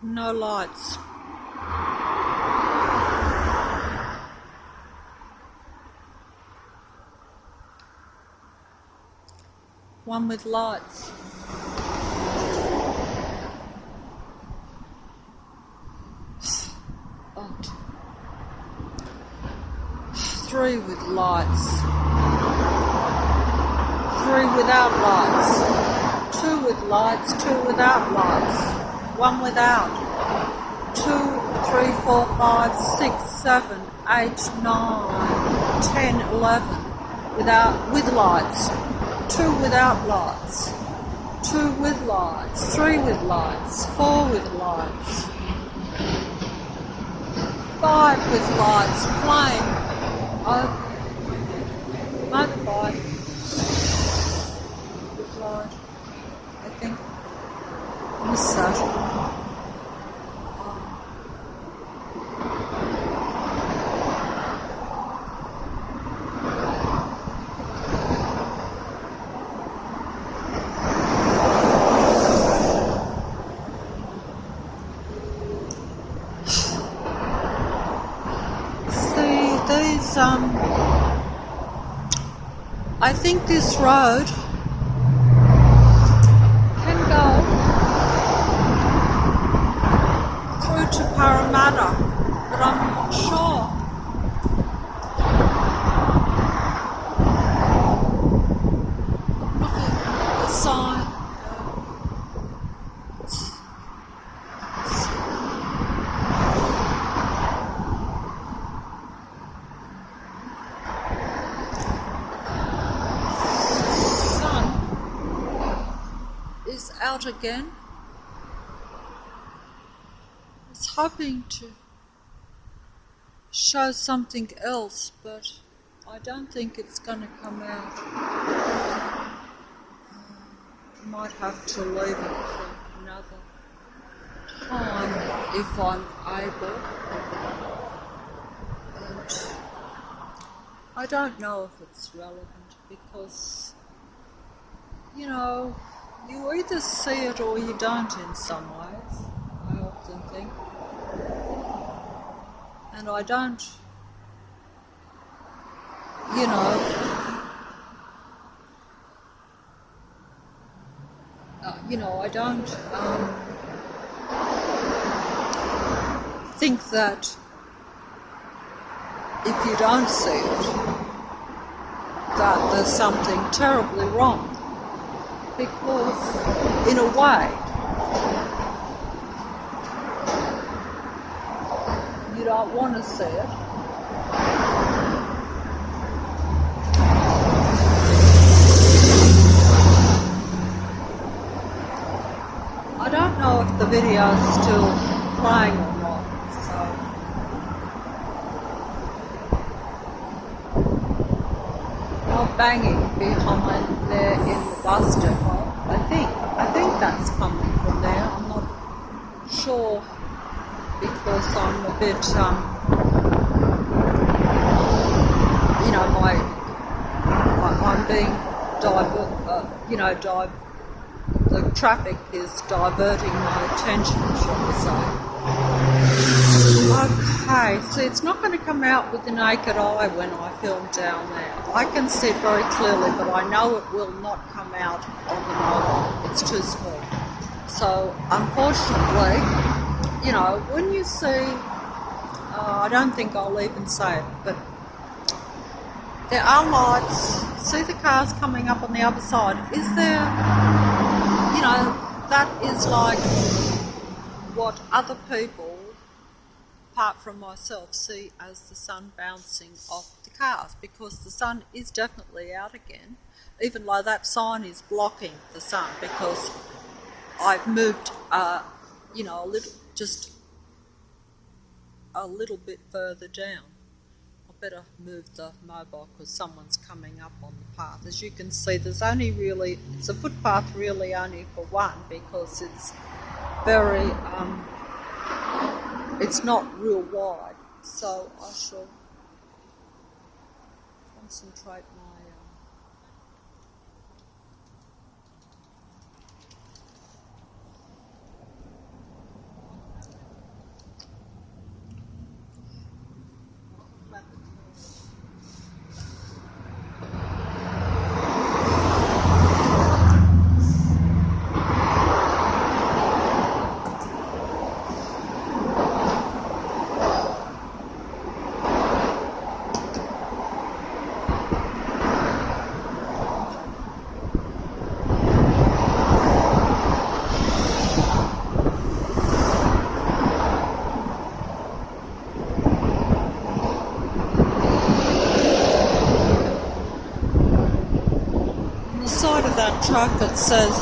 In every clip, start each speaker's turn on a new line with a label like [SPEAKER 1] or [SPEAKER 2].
[SPEAKER 1] No lights. One with lights. Oh. Three with lights. Three without lights. Two with lights, two without lights. One without. 2, 3, 4, 5, 6, 7, 8, 9, 10, 11 with lights. 2 without lights. 2 with lights. 3 with lights. 4 with lights. 5 with lights. Plane. Motorbike. With light. I think. Missed that. I think this road can go through to Parramatta, but I'm not sure. Look at the sign. Is out again. It's hoping to show something else, but I don't think it's going to come out. I might have to leave it for another time if I'm able. And I don't know if it's relevant because, you know, you either see it or you don't in some ways, I often think. And I don't, you know, I don't think that if you don't see it, that there's something terribly wrong. Because, in a way, you don't want to see it. I don't know if the video is still playing or not, so not banging behind there in the bus depot. I think that's coming from there. I'm not sure because I'm a bit, you know, I'm being the traffic is diverting my attention, shall we say. Okay, so it's not going to come out with the naked eye when I film down there. I can see it very clearly, but I know it will not come out on the mobile. It's too small. So, unfortunately, you know, when you see, I don't think I'll even say it, but there are lights. See the cars coming up on the other side. Is there, you know, that is like what other people, apart from myself, see as the sun bouncing off the cars, because the sun is definitely out again, even though that sign is blocking the sun, because I've moved, you know, just a little bit further down. I better move the mobile because someone's coming up on the path. As you can see, there's only really, it's a footpath really only for one, because it's very, it's not real wide, so I shall concentrate my the side of that truck it says,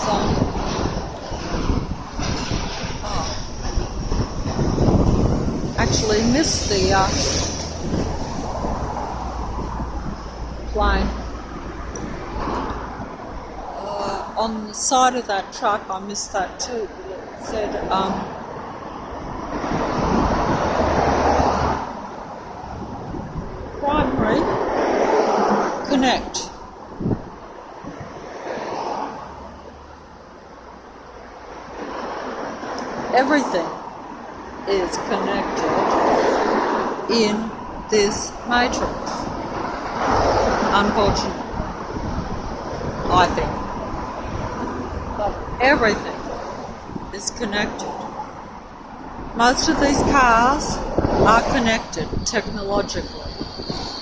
[SPEAKER 1] actually missed the plane. On the side of that truck, I missed that too, but it said, primary connect. Everything is connected in this matrix, unfortunately, I think. But everything is connected. Most of these cars are connected technologically,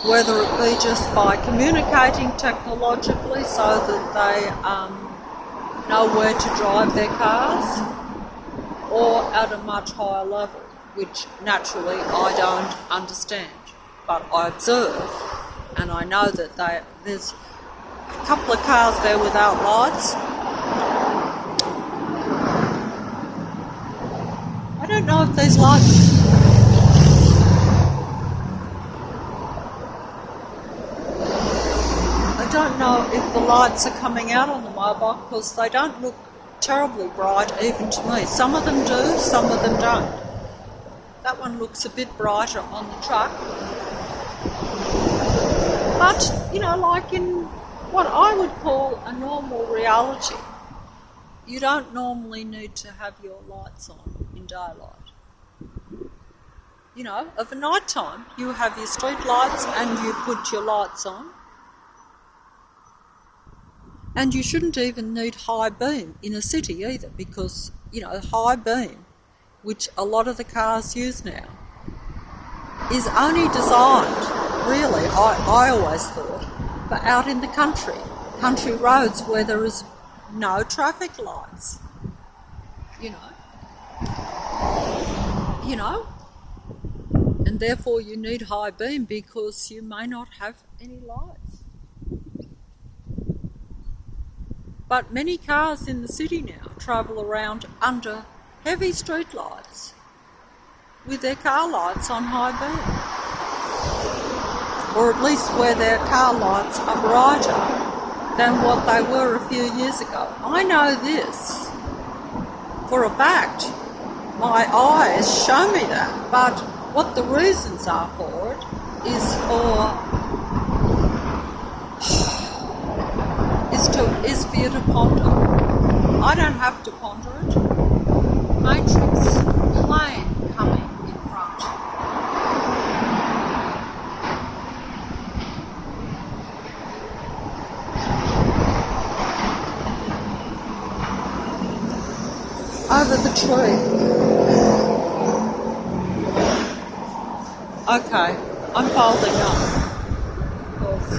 [SPEAKER 1] whether it be just by communicating technologically so that they know where to drive their cars, or at a much higher level, which naturally I don't understand. But I observe, and I know that there's a couple of cars there without lights. I don't know if these lights... I don't know if the lights are coming out on the mobile because they don't look terribly bright even to me. Some of them do, some of them don't. That one looks a bit brighter on the truck. But, like in what I would call a normal reality, you don't normally need to have your lights on in daylight. Of a night time, you have your street lights and you put your lights on. And you shouldn't even need high beam in a city either, because, high beam, which a lot of the cars use now, is only designed, really, I always thought, for out in the country roads where there is no traffic lights, and therefore you need high beam because you may not have any lights. But many cars in the city now travel around under heavy street lights with their car lights on high beam. Or at least where their car lights are brighter than what they were a few years ago. I know this for a fact. My eyes show me that. But what the reasons are for it is for you to ponder. I don't have to ponder it. Matrix plane coming in front. Over the tree. Okay, I'm folding up because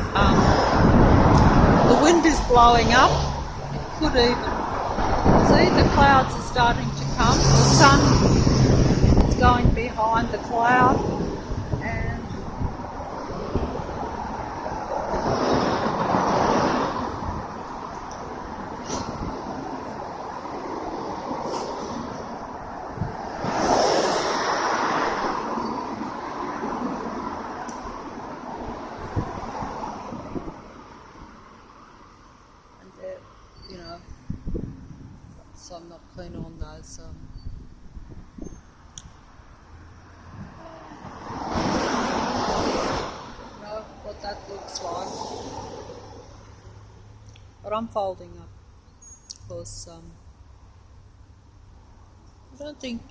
[SPEAKER 1] the wind is blowing up. It could even... See, the clouds are starting to come. The sun is going behind the cloud. And so I'm not keen on those what that looks like. But I'm folding up because I don't think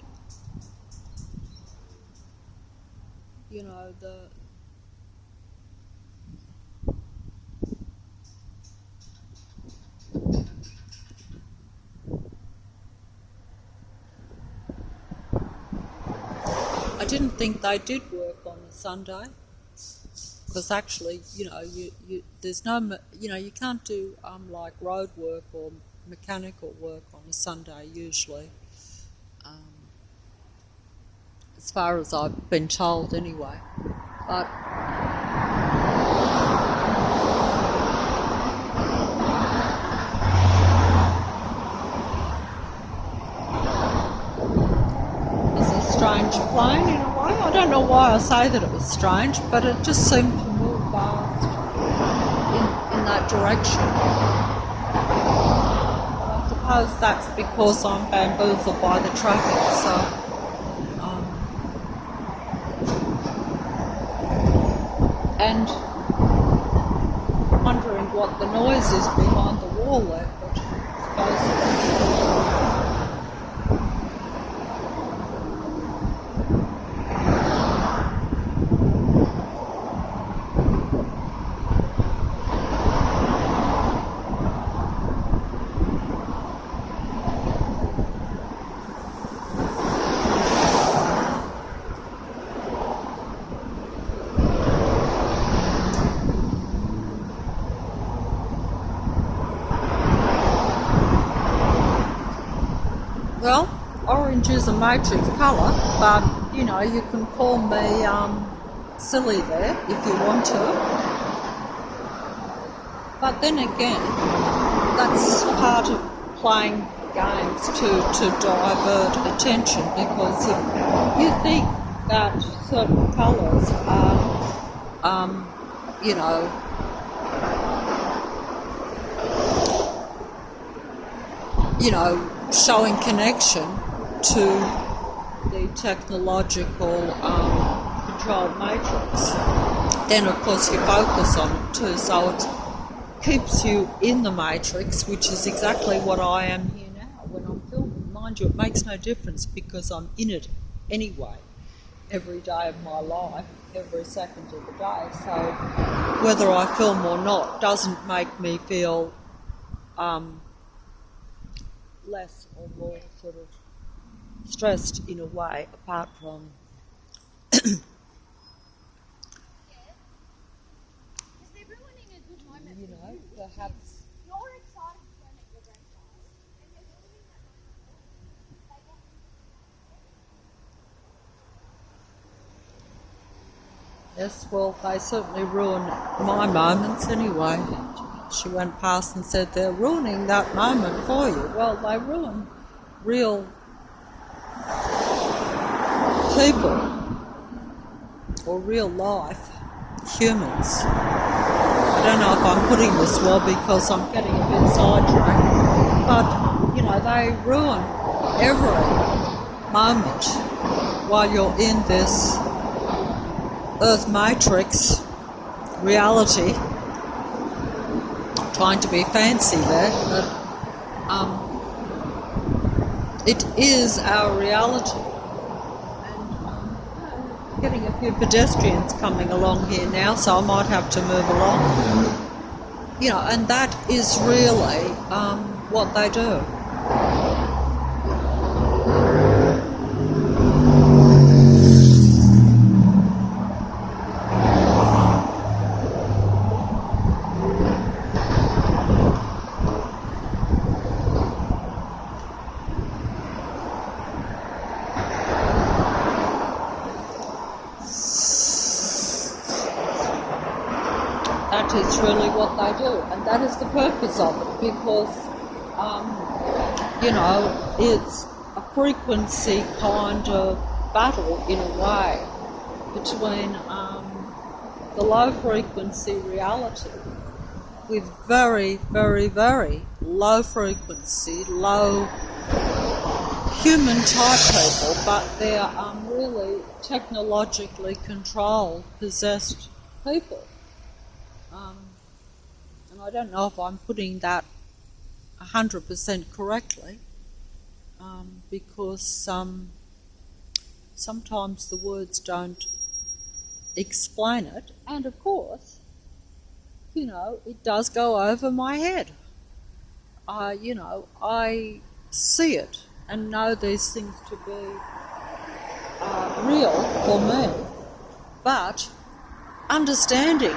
[SPEAKER 1] I didn't think they did work on a Sunday, because actually, there's no, you can't do like road work or mechanical work on a Sunday usually, as far as I've been told anyway. But I say that it was strange, but it just seemed to move fast in that direction. I suppose that's because I'm bamboozled by the traffic, so and wondering what the noise is behind the wall there, but I suppose well, orange is a matrix colour, but you know, you can call me silly there if you want to. But then again, that's part of playing games to divert attention, because if you think that certain colours are, you know, showing connection to the technological controlled matrix, then of course you focus on it too, so it keeps you in the matrix, which is exactly what I am here now when I'm filming. Mind you, it makes no difference because I'm in it anyway, every day of my life, every second of the day, so whether I film or not doesn't make me feel less or more sort of stressed in a way, apart from you know, perhaps yes, well, they certainly ruin my moments anyway. She went past and said, they're ruining that moment for you. Well, they ruin real people or real life humans. I don't know if I'm putting this well because I'm getting a bit sidetracked, but, you know, they ruin every moment while you're in this Earth matrix reality. Trying to be fancy there, but it is our reality. And getting a few pedestrians coming along here now, so I might have to move along. You know, and that is really what they do. That is really what they do, and that is the purpose of it, because, you know, it's a frequency kind of battle in a way between the low frequency reality with very, very, very low frequency, low human type people, but they're really technologically controlled, possessed people. And I don't know if I'm putting that 100% correctly, because sometimes the words don't explain it, and of course, you know, it does go over my head. You know, I see it and know these things to be real for me, but understanding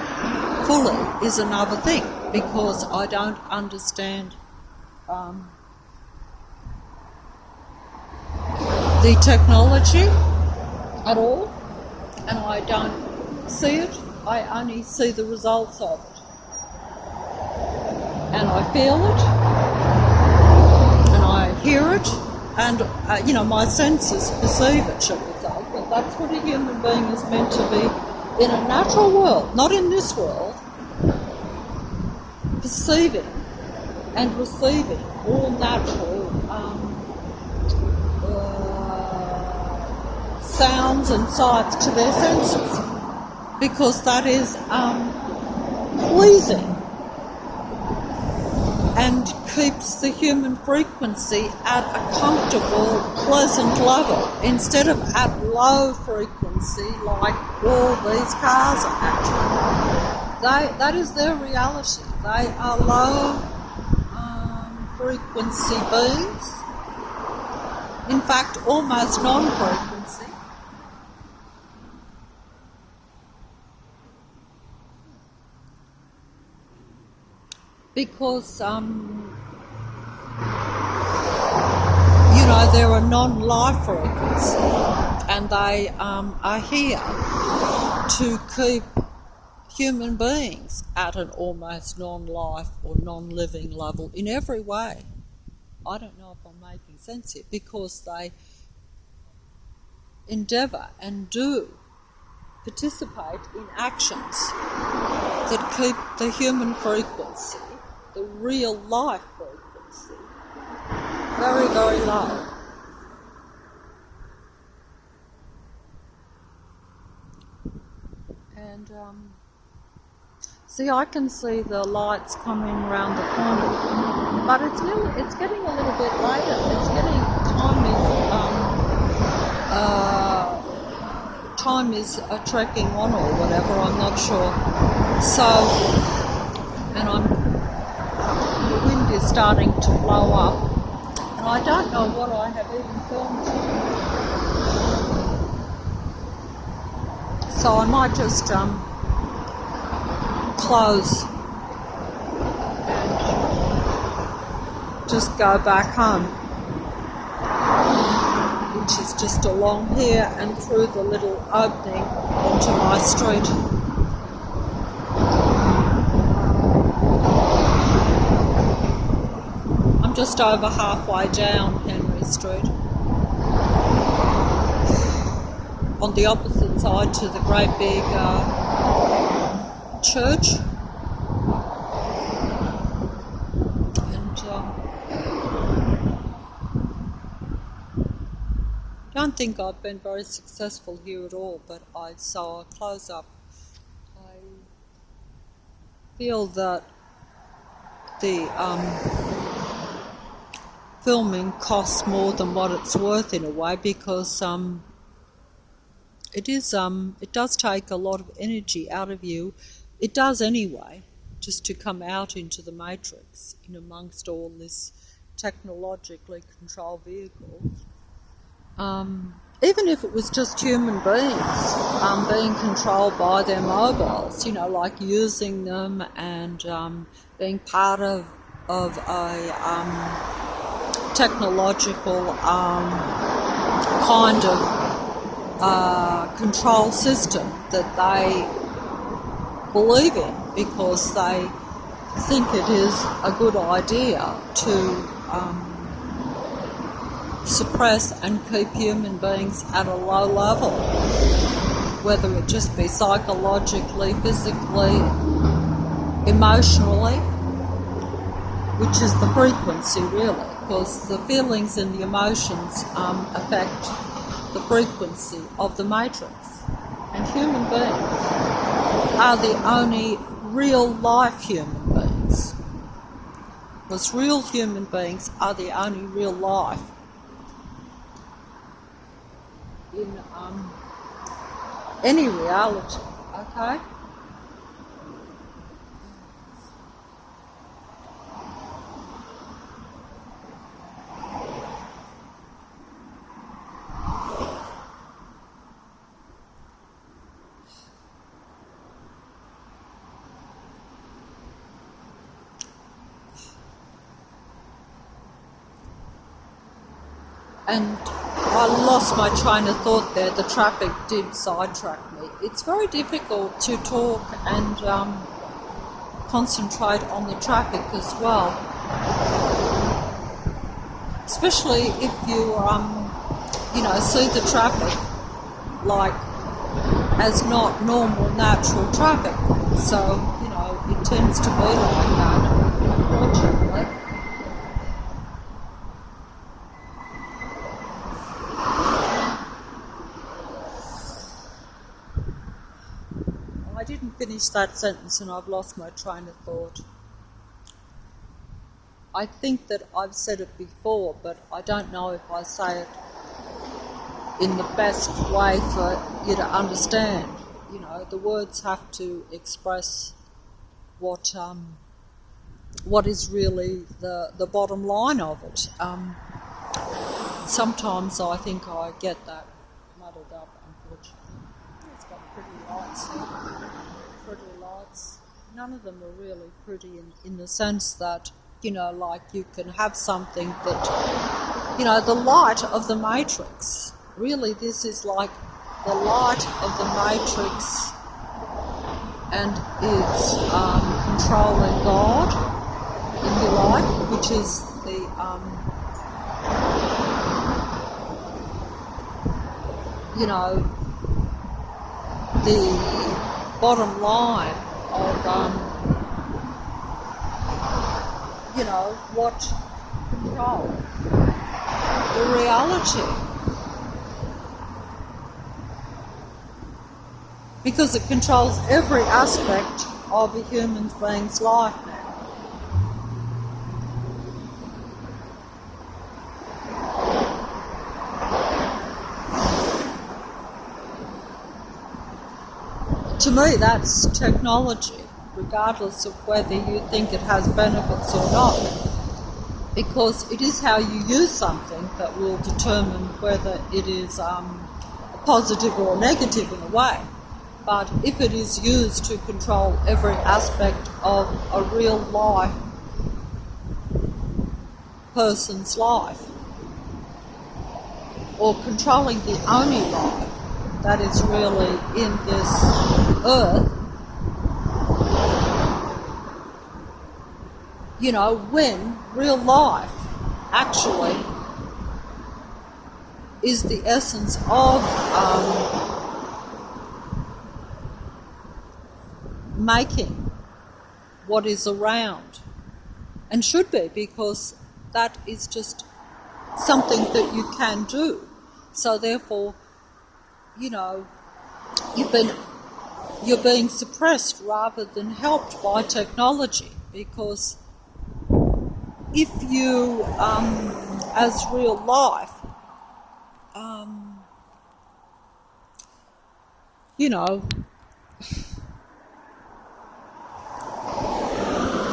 [SPEAKER 1] fully is another thing, because I don't understand the technology at all, and I don't see it. I only see the results of it, and I feel it, and I hear it, and you know, my senses perceive it, shall we say, because That's what a human being is meant to be in a natural world, not in this world, perceiving and receiving all natural sounds and sights to their senses, because that is pleasing and keeps the human frequency at a comfortable, pleasant level, instead of at low frequency like all these cars are at. That is their reality. They are low frequency beings, in fact almost non-frequency. Because they're a non-life frequency, and they are here to keep human beings at an almost non-life or non-living level in every way. I don't know if I'm making sense here, because they endeavour and do participate in actions that keep the human frequency, the real life frequency, very, very low. And see, I can see the lights coming around the corner, but it's getting a little bit later. Time is trekking on or whatever. I'm not sure. So, and the wind is starting to blow up, and I don't know what I have even filmed. So I might just close and just go back home, which is just along here and through the little opening onto my street. I'm just over halfway down Henry Street, on the opposite side to the great big church. And I don't think I've been very successful here at all, but I saw a close-up. I feel that the filming costs more than what it's worth in a way, because it does take a lot of energy out of you. It does anyway, just to come out into the matrix in amongst all this technologically controlled vehicles. Even if it was just human beings being controlled by their mobiles, like using them and being part of a technological kind of control system that they believe in, because they think it is a good idea to suppress and keep human beings at a low level, whether it just be psychologically, physically, emotionally, which is the frequency really, because the feelings and the emotions affect the frequency of the matrix. And human beings are the only real life human beings, because real human beings are the only real life in any reality, okay? And I lost my train of thought there. The traffic did sidetrack me. It's very difficult to talk and concentrate on the traffic as well, especially if you see the traffic like as not normal natural traffic. So, it tends to be like that, unfortunately. I didn't finish that sentence and I've lost my train of thought. I think that I've said it before, but I don't know if I say it in the best way for you to understand. The words have to express what is really the bottom line of it. Sometimes I think I get that muddled up, unfortunately. It's got pretty lights there. Pretty lights. None of them are really pretty in the sense that, like you can have something that, the light of the matrix. Really, this is like the light of the matrix, and it's controlling God, if you like, which is the the bottom line of what controls the reality. Because it controls every aspect of a human being's life now. To me, that's technology, regardless of whether you think it has benefits or not. Because it is how you use something that will determine whether it is positive or negative in a way. But if it is used to control every aspect of a real life person's life, or controlling the only life that is really in this earth, when real life actually is the essence of making what is around, and should be, because that is just something that you can do. So therefore, you're being suppressed rather than helped by technology, because if you, as real life,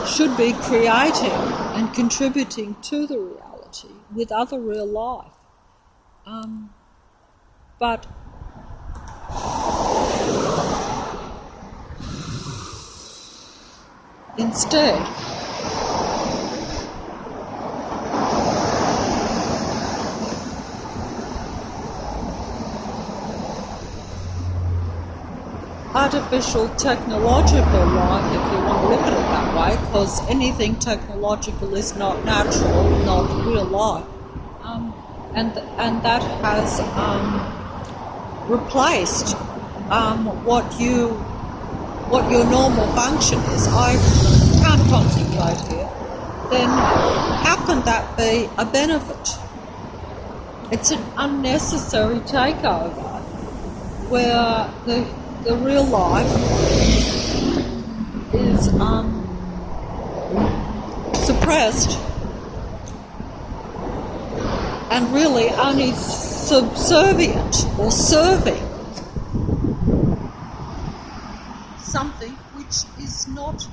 [SPEAKER 1] should be creating and contributing to the reality with other real life. But instead, artificial technological life, if you want to look at it that way, because anything technological is not natural, not real life, and that has replaced what your normal function is. I can't concentrate here. Then how can that be a benefit? It's an unnecessary takeover where the real life is suppressed and really only subservient or serving something which is not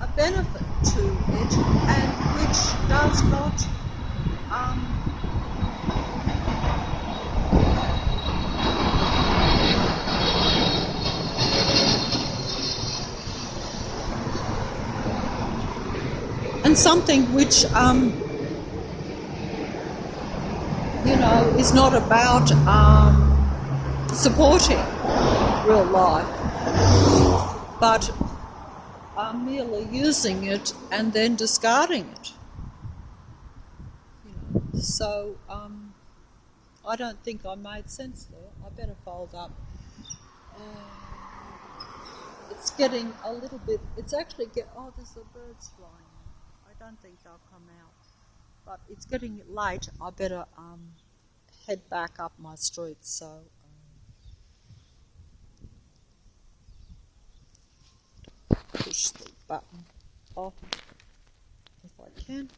[SPEAKER 1] a benefit to it and which does not and something which is not about supporting real life, but merely using it and then discarding it. So I don't think I made sense there. I better fold up. It's getting a little bit, it's actually oh, there's the birds flying in. I don't think they'll come out. But it's getting late. I better head back up my street. So push the button off if I can.